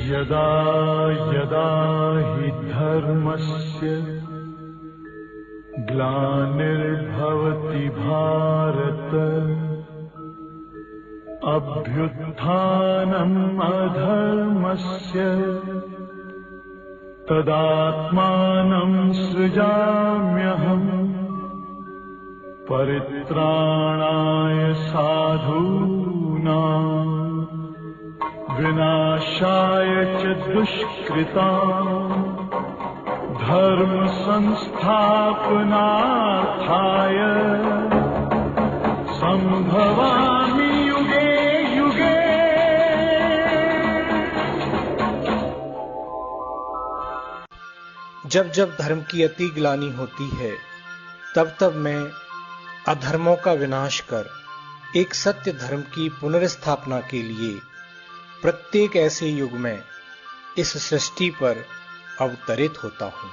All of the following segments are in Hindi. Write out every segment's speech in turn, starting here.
यदा यदा हि धर्मस्य ग्लानिर्भवति भारत अभ्युत्थानम् अधर्मस्य तदात्मानं सृजाम्यहम् परित्राणाय साधूनां विनाशाय च दुष्कृतां धर्म संस्थापनार्थाय संभवामि युगे युगे। जब जब धर्म की अति ग्लानि होती है तब तब मैं अधर्मों का विनाश कर एक सत्य धर्म की पुनर्स्थापना के लिए प्रत्येक ऐसे युग में इस सृष्टि पर अवतरित होता हूं।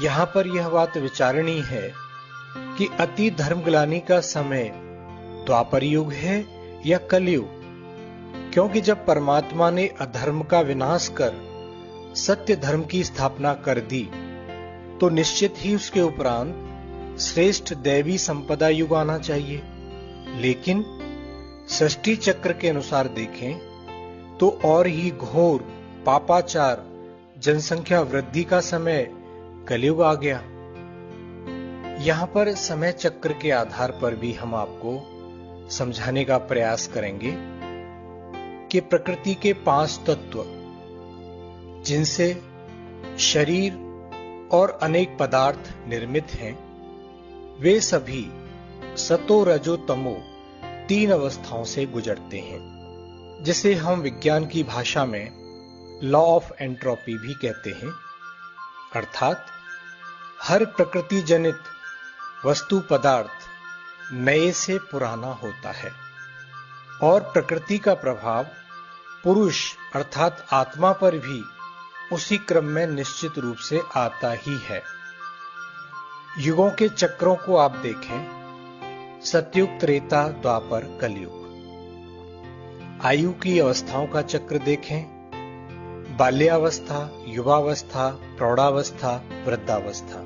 यहां पर यह बात विचारणीय है कि अति धर्मग्लानि का समय द्वापर युग है या कलयुग, क्योंकि जब परमात्मा ने अधर्म का विनाश कर सत्य धर्म की स्थापना कर दी तो निश्चित ही उसके उपरांत श्रेष्ठ दैवी संपदा युग आना चाहिए। लेकिन सृष्टि चक्र के अनुसार देखें तो और ही घोर पापाचार जनसंख्या वृद्धि का समय कलयुग आ गया। यहां पर समय चक्र के आधार पर भी हम आपको समझाने का प्रयास करेंगे कि प्रकृति के 5 तत्व जिनसे शरीर और अनेक पदार्थ निर्मित हैं, वे सभी सतो रजो तमो 3 अवस्थाओं से गुजरते हैं, जिसे हम विज्ञान की भाषा में लॉ ऑफ एंट्रोपी भी कहते हैं। अर्थात हर प्रकृति जनित वस्तु पदार्थ नए से पुराना होता है और प्रकृति का प्रभाव पुरुष अर्थात आत्मा पर भी उसी क्रम में निश्चित रूप से आता ही है। युगों के चक्रों को आप देखें, सतयुग, त्रेता, द्वापर, कलयुग। आयु की अवस्थाओं का चक्र देखें, बाल्यावस्था, युवावस्था, प्रौढ़ावस्था, वृद्धावस्था।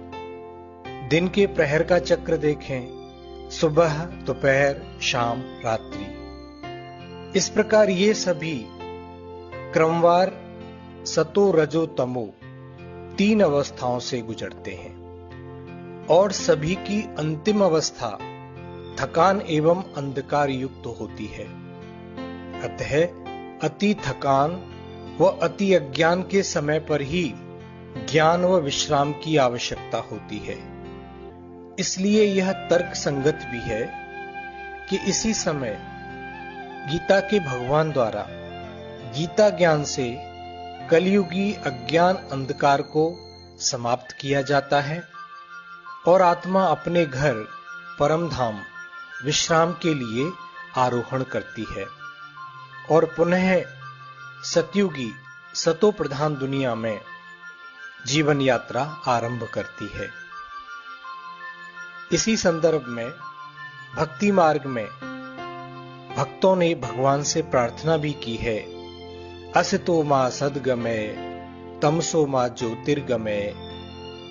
दिन के प्रहर का चक्र देखें, सुबह, दोपहर, शाम, रात्रि। इस प्रकार ये सभी क्रमवार सतो रजो तमो 3 अवस्थाओं से गुजरते हैं और सभी की अंतिम अवस्था थकान एवं अंधकार युक्त होती है। अतः अति थकान व अति अज्ञान के समय पर ही ज्ञान व विश्राम की आवश्यकता होती है। इसलिए यह तर्क संगत भी है कि इसी समय गीता के भगवान द्वारा गीता ज्ञान से कलयुगी अज्ञान अंधकार को समाप्त किया जाता है और आत्मा अपने घर परम धाम विश्राम के लिए आरोहण करती है और पुनः सतयुगी सतो प्रधान दुनिया में जीवन यात्रा आरंभ करती है। इसी संदर्भ में भक्ति मार्ग में भक्तों ने भगवान से प्रार्थना भी की है, असतो मा सद्गमय तमसो मा ज्योतिर्गमय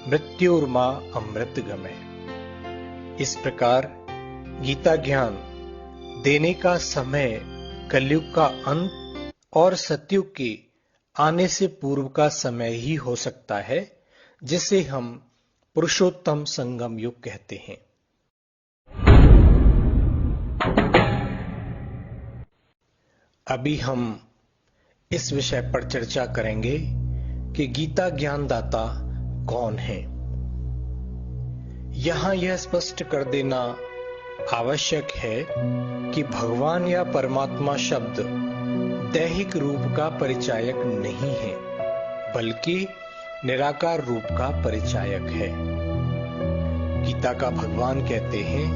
मृत्युर्मा अमृतगमय। इस प्रकार गीता ज्ञान देने का समय कलयुग का अंत और सतयुग के आने से पूर्व का समय ही हो सकता है, जिसे हम पुरुषोत्तम संगम युग कहते हैं। अभी हम इस विषय पर चर्चा करेंगे कि गीता ज्ञानदाता कौन है। यहां यह स्पष्ट कर देना आवश्यक है कि भगवान या परमात्मा शब्द दैहिक रूप का परिचायक नहीं है, बल्कि निराकार रूप का परिचायक है। गीता का भगवान कहते हैं,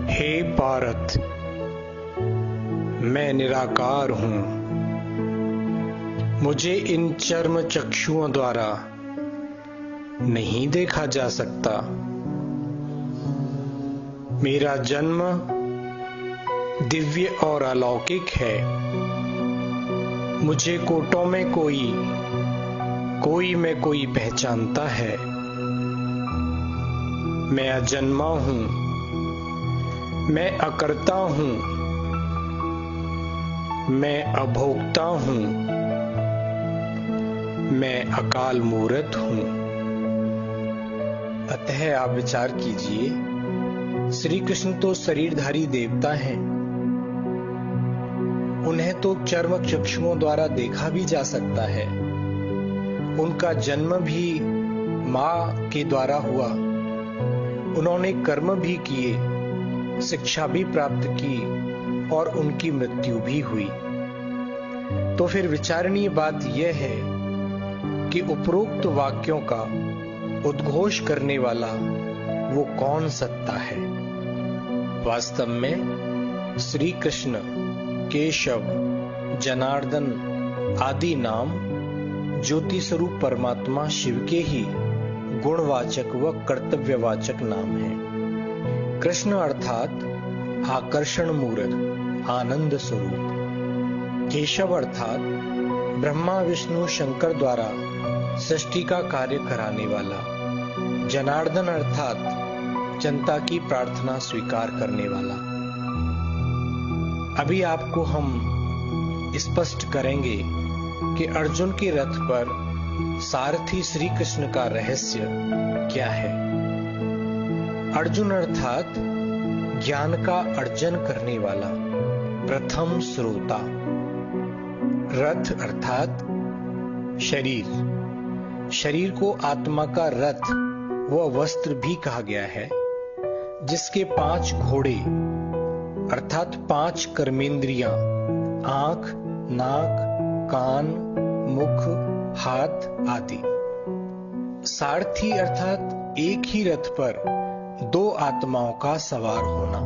हे पार्थ, मैं निराकार हूं, मुझे इन चर्म चक्षुओं द्वारा नहीं देखा जा सकता। मेरा जन्म दिव्य और अलौकिक है। मुझे कोटों में कोई में कोई पहचानता है। मैं अजन्मा हूं, मैं अकर्ता हूं, मैं अभोक्ता हूं, मैं अकाल मूर्त हूं। अतः आप विचार कीजिए, श्री कृष्ण तो शरीरधारी देवता हैं। उन्हें तो चर्म चक्षुओं द्वारा देखा भी जा सकता है। उनका जन्म भी मां के द्वारा हुआ। उन्होंने कर्म भी किए, शिक्षा भी प्राप्त की और उनकी मृत्यु भी हुई। तो फिर विचारणीय बात यह है कि उपरोक्त वाक्यों का उद्घोष करने वाला वो कौन सत्ता है। वास्तव में श्री कृष्ण, केशव, जनार्दन आदि नाम ज्योति स्वरूप परमात्मा शिव के ही गुणवाचक व कर्तव्यवाचक नाम है। कृष्ण अर्थात आकर्षण मूर्त, आनंद स्वरूप। केशव अर्थात ब्रह्मा विष्णु शंकर द्वारा सृष्टि का कार्य कराने वाला। जनार्दन अर्थात जनता की प्रार्थना स्वीकार करने वाला। अभी आपको हम स्पष्ट करेंगे कि अर्जुन के रथ पर सारथी श्री कृष्ण का रहस्य क्या है। अर्जुन अर्थात ज्ञान का अर्जन करने वाला, प्रथम श्रोता। रथ अर्थात शरीर को आत्मा का रथ व वस्त्र भी कहा गया है, जिसके 5 घोड़े अर्थात 5 कर्मेंद्रियां, आंख, नाक, कान, मुख, हाथ आदि। सारथी अर्थात एक ही रथ पर 2 आत्माओं का सवार होना।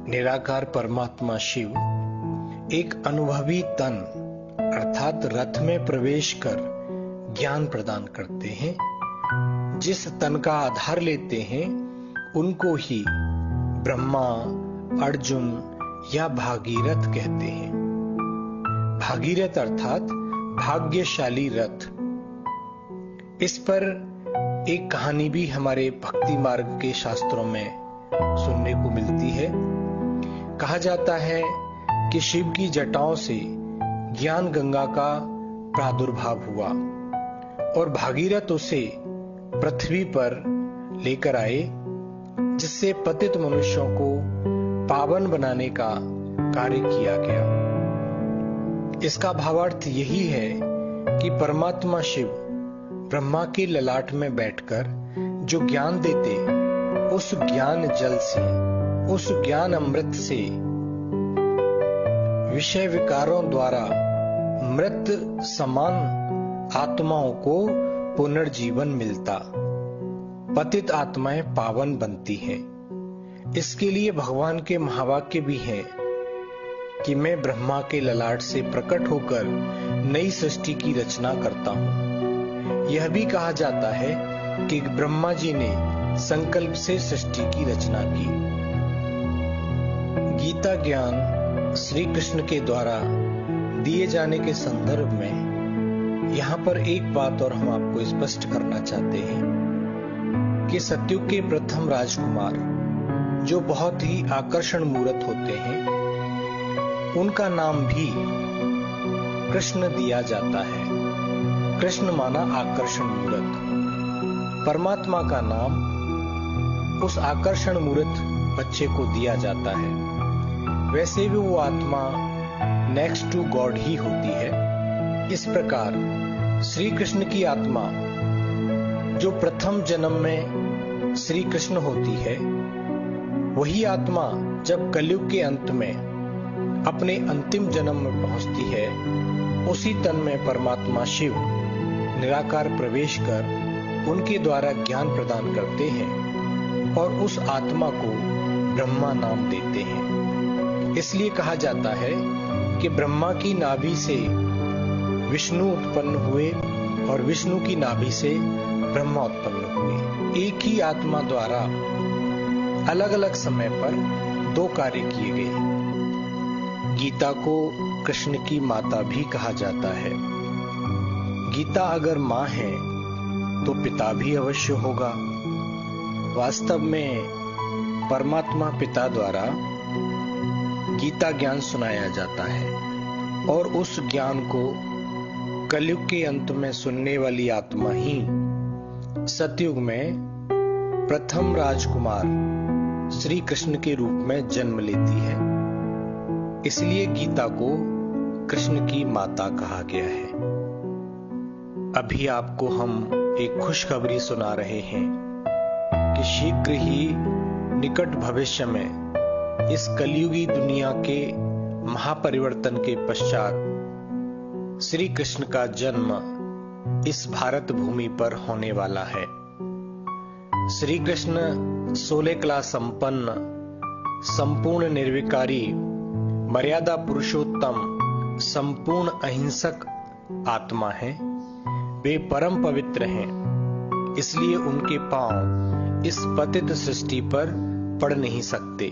निराकार परमात्मा शिव एक अनुभवी तन अर्थात रथ में प्रवेश कर ज्ञान प्रदान करते हैं। जिस तन का आधार लेते हैं उनको ही ब्रह्मा, अर्जुन या भागीरथ कहते हैं। भागीरथ अर्थात भाग्यशाली रथ। इस पर एक कहानी भी हमारे भक्ति मार्ग के शास्त्रों में सुनने को मिलती है। कहा जाता है कि शिव की जटाओं से ज्ञान गंगा का प्रादुर्भाव हुआ और भागीरथ उसे पृथ्वी पर लेकर आए, जिससे पतित मनुष्यों को पावन बनाने का कार्य किया गया। इसका भावार्थ यही है कि परमात्मा शिव ब्रह्मा के ललाट में बैठकर जो ज्ञान देते, उस ज्ञान जल से, उस ज्ञान अमृत से विषय विकारों द्वारा मृत समान आत्माओं को पुनर्जीवन मिलता, पतित आत्माएं पावन बनती हैं। इसके लिए भगवान के महावाक्य भी हैं कि मैं ब्रह्मा के ललाट से प्रकट होकर नई सृष्टि की रचना करता हूं। यह भी कहा जाता है कि ब्रह्मा जी ने संकल्प से सृष्टि की रचना की। गीता ज्ञान श्री कृष्ण के द्वारा दिए जाने के संदर्भ में यहां पर एक बात और हम आपको स्पष्ट करना चाहते हैं कि सतयुग के प्रथम राजकुमार जो बहुत ही आकर्षण मूर्त होते हैं, उनका नाम भी कृष्ण दिया जाता है। कृष्ण माना आकर्षण मूर्त। परमात्मा का नाम उस आकर्षण मूर्त बच्चे को दिया जाता है। वैसे भी वो आत्मा नेक्स्ट टू गॉड ही होती है। इस प्रकार श्री कृष्ण की आत्मा जो प्रथम जन्म में श्री कृष्ण होती है, वही आत्मा जब कलयुग के अंत में अपने अंतिम जन्म में पहुंचती है, उसी तन में परमात्मा शिव निराकार प्रवेश कर उनके द्वारा ज्ञान प्रदान करते हैं और उस आत्मा को ब्रह्मा नाम देते हैं। इसलिए कहा जाता है कि ब्रह्मा की नाभि से विष्णु उत्पन्न हुए और विष्णु की नाभि से ब्रह्मा उत्पन्न हुए। एक ही आत्मा द्वारा अलग अलग समय पर 2 कार्य किए गए। गीता को कृष्ण की माता भी कहा जाता है। गीता अगर मां है तो पिता भी अवश्य होगा। वास्तव में परमात्मा पिता द्वारा गीता ज्ञान सुनाया जाता है और उस ज्ञान को कलयुग के अंत में सुनने वाली आत्मा ही सतयुग में प्रथम राजकुमार श्री कृष्ण के रूप में जन्म लेती है। इसलिए गीता को कृष्ण की माता कहा गया है। अभी आपको हम एक खुशखबरी सुना रहे हैं कि शीघ्र ही निकट भविष्य में इस कलयुगी दुनिया के महापरिवर्तन के पश्चात श्री कृष्ण का जन्म इस भारत भूमि पर होने वाला है। श्री कृष्ण 16 कला संपन्न, संपूर्ण निर्विकारी, मर्यादा पुरुषोत्तम, संपूर्ण अहिंसक आत्मा है। वे परम पवित्र हैं, इसलिए उनके पांव इस पतित सृष्टि पर पड़ नहीं सकते।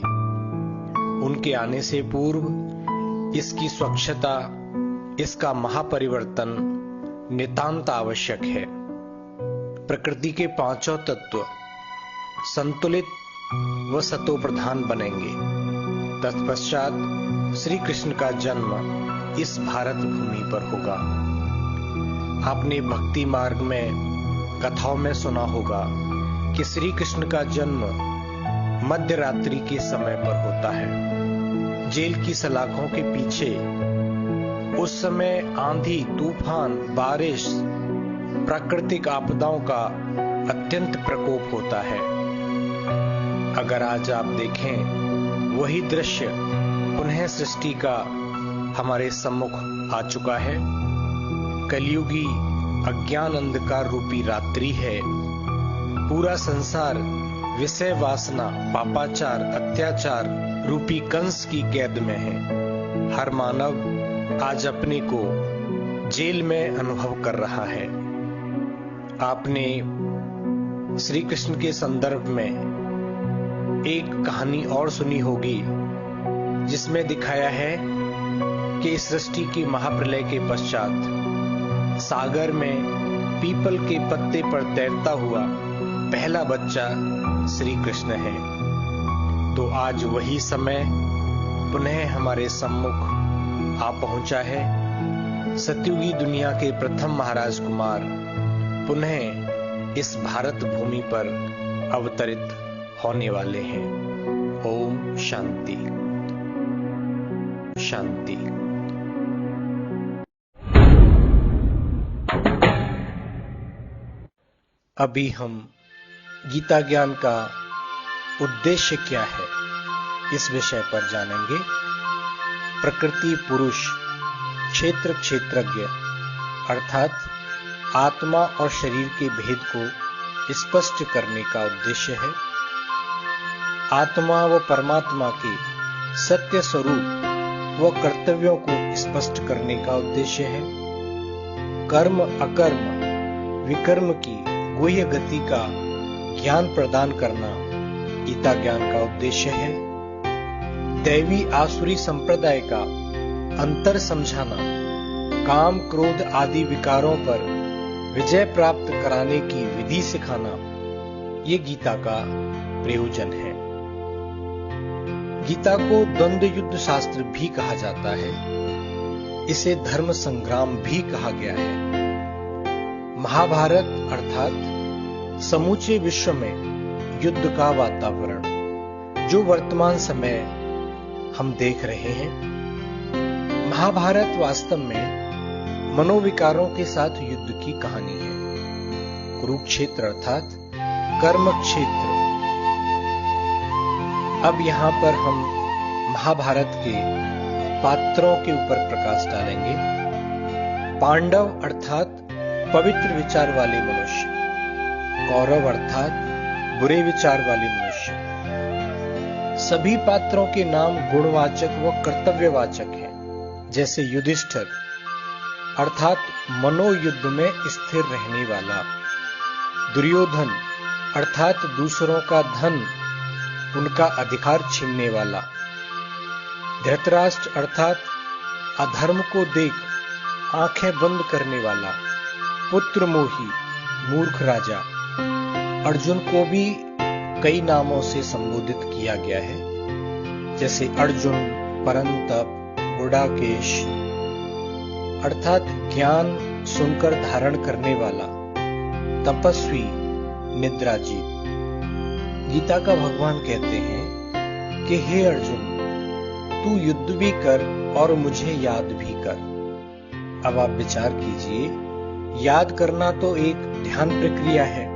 उनके आने से पूर्व इसकी स्वच्छता, इसका महापरिवर्तन नितांत आवश्यक है। प्रकृति के पांचों तत्व संतुलित व सतोप्रधान बनेंगे। तत्पश्चात श्री कृष्ण का जन्म इस भारत भूमि पर होगा। आपने भक्ति मार्ग में कथाओं में सुना होगा कि श्री कृष्ण का जन्म मध्य रात्रि के समय पर होता है। जेल की सलाखों के पीछे उस समय आंधी, तूफान, बारिश, प्राकृतिक आपदाओं का अत्यंत प्रकोप होता है। अगर आज आप देखें, वही दृश्य पुनः सृष्टि का हमारे सम्मुख आ चुका है। कलयुगी अज्ञान अंधकार रूपी रात्रि है। पूरा संसार विषय वासना, पापाचार, अत्याचार रूपी कंस की कैद में है। हर मानव आज अपने को जेल में अनुभव कर रहा है। आपने श्री कृष्ण के संदर्भ में एक कहानी और सुनी होगी, जिसमें दिखाया है कि इस सृष्टि की महाप्रलय के पश्चात सागर में पीपल के पत्ते पर तैरता हुआ पहला बच्चा श्री कृष्ण है। तो आज वही समय पुनः हमारे सम्मुख आ पहुंचा है। सतयुगी दुनिया के प्रथम महाराज कुमार पुनः इस भारत भूमि पर अवतरित होने वाले हैं। ओम शांति शांति। अभी हम गीता ज्ञान का उद्देश्य क्या है, इस विषय पर जानेंगे। प्रकृति पुरुष, क्षेत्र क्षेत्रज्ञ अर्थात आत्मा और शरीर के भेद को स्पष्ट करने का उद्देश्य है। आत्मा व परमात्मा के सत्य स्वरूप व कर्तव्यों को स्पष्ट करने का उद्देश्य है। कर्म अकर्म विकर्म की गुह्य गति का ज्ञान प्रदान करना गीता ज्ञान का उद्देश्य है। दैवी आसुरी संप्रदाय का अंतर समझाना, काम क्रोध आदि विकारों पर विजय प्राप्त कराने की विधि सिखाना, ये गीता का प्रयोजन है। गीता को द्वंद्व युद्ध शास्त्र भी कहा जाता है। इसे धर्म संग्राम भी कहा गया है। महाभारत अर्थात समूचे विश्व में युद्ध का वातावरण जो वर्तमान समय हम देख रहे हैं। महाभारत वास्तव में मनोविकारों के साथ युद्ध की कहानी है। कुरुक्षेत्र अर्थात कर्म क्षेत्र। अब यहां पर हम महाभारत के पात्रों के ऊपर प्रकाश डालेंगे। पांडव अर्थात पवित्र विचार वाले मनुष्य, कौरव अर्थात बुरे विचार वाले मनुष्य। सभी पात्रों के नाम गुणवाचक व कर्तव्यवाचक हैं। जैसे युधिष्ठिर अर्थात मनोयुद्ध में स्थिर रहने वाला, दुर्योधन अर्थात दूसरों का धन, उनका अधिकार छीनने वाला, धृतराष्ट्र अर्थात अधर्म को देख आंखें बंद करने वाला पुत्र मोही मूर्ख राजा, अर्जुन को भी कई नामों से संबोधित किया गया है, जैसे अर्जुन, परंतप, गुडाकेश अर्थात ज्ञान सुनकर धारण करने वाला, तपस्वी, निद्राजीत। गीता का भगवान कहते हैं कि हे अर्जुन, तू युद्ध भी कर और मुझे याद भी कर। अब आप विचार कीजिए, याद करना तो एक ध्यान प्रक्रिया है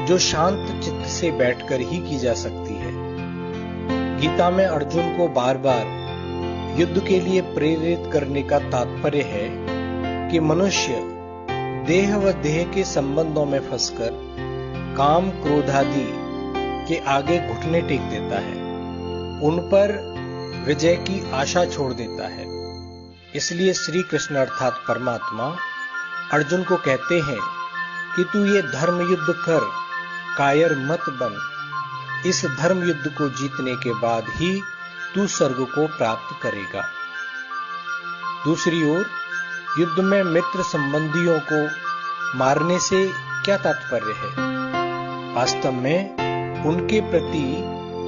जो शांत चित्त से बैठकर ही की जा सकती है। गीता में अर्जुन को बार बार युद्ध के लिए प्रेरित करने का तात्पर्य है कि मनुष्य देह व देह के संबंधों में फंसकर काम क्रोध आदि के आगे घुटने टेक देता है, उन पर विजय की आशा छोड़ देता है। इसलिए श्री कृष्ण अर्थात परमात्मा अर्जुन को कहते हैं कि तू ये धर्म युद्ध कर, कायर मत बन। इस धर्म युद्ध को जीतने के बाद ही तू स्वर्ग को प्राप्त करेगा। दूसरी ओर युद्ध में मित्र संबंधियों को मारने से क्या तात्पर्य है? वास्तव में उनके प्रति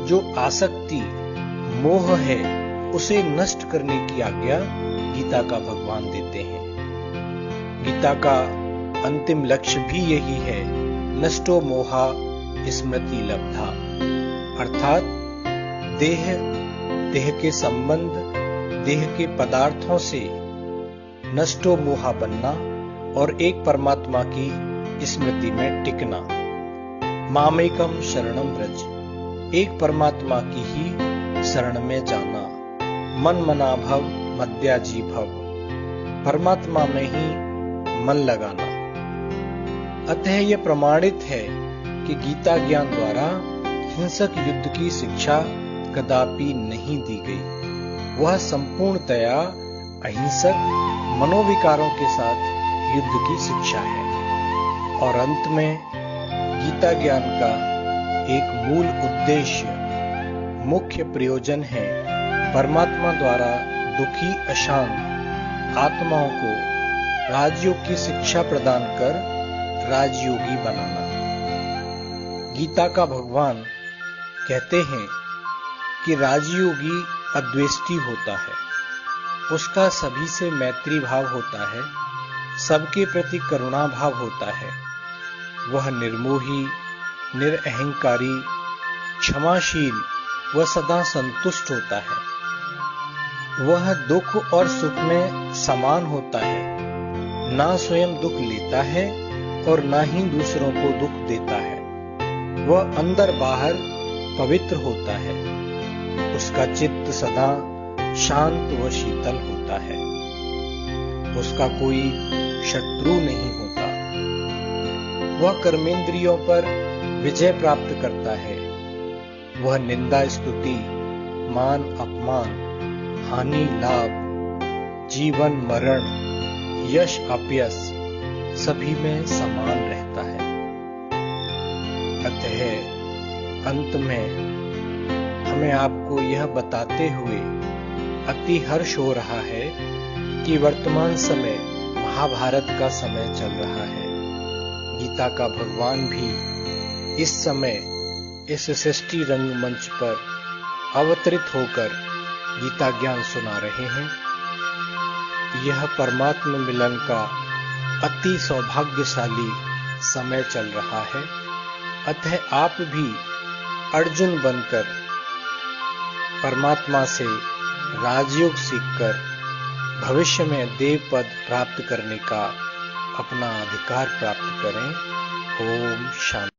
जो आसक्ति, मोह है, उसे नष्ट करने की आज्ञा गीता का भगवान देते हैं। गीता का अंतिम लक्ष्य भी यही है, नष्टो मोहा स्मृति लब्धा, अर्थात देह के संबंध, देह के पदार्थों से नष्टो मोहा बनना और एक परमात्मा की स्मृति में टिकना। मामेकम शरणम व्रज, एक परमात्मा की ही शरण में जाना। मन मना भव मद्याजी भव, परमात्मा में ही मन लगाना। अतः यह प्रमाणित है कि गीता ज्ञान द्वारा हिंसक युद्ध की शिक्षा कदापि नहीं दी गई। वह संपूर्णतया अहिंसक मनोविकारों के साथ युद्ध की शिक्षा है। और अंत में गीता ज्ञान का एक मूल उद्देश्य, मुख्य प्रयोजन है परमात्मा द्वारा दुखी अशांत आत्माओं को राजयोग की शिक्षा प्रदान कर राजयोगी बनाना। गीता का भगवान कहते हैं कि राजयोगी अद्वेष्टि होता है, उसका सभी से मैत्री भाव होता है, सबके प्रति करुणा भाव होता है। वह निर्मोही, निरअहंकारी, क्षमाशील व सदा संतुष्ट होता है। वह दुख और सुख में समान होता है, ना स्वयं दुख लेता है और ना ही दूसरों को दुख देता है। वह अंदर बाहर पवित्र होता है, उसका चित्त सदा शांत व शीतल होता है, उसका कोई शत्रु नहीं होता। वह कर्मेंद्रियों पर विजय प्राप्त करता है। वह निंदा स्तुति, मान अपमान, हानि लाभ, जीवन मरण, यश अपयश सभी में समान रहता है। अतः अंत में हमें आपको यह बताते हुए अति हर्ष हो रहा है कि वर्तमान समय महाभारत का समय चल रहा है। गीता का भगवान भी इस समय इस सृष्टि रंगमंच पर अवतरित होकर गीता ज्ञान सुना रहे हैं। यह परमात्मा मिलन का अति सौभाग्यशाली समय चल रहा है। अतः आप भी अर्जुन बनकर परमात्मा से राजयोग सीखकर भविष्य में देव पद प्राप्त करने का अपना अधिकार प्राप्त करें। ओम शांति।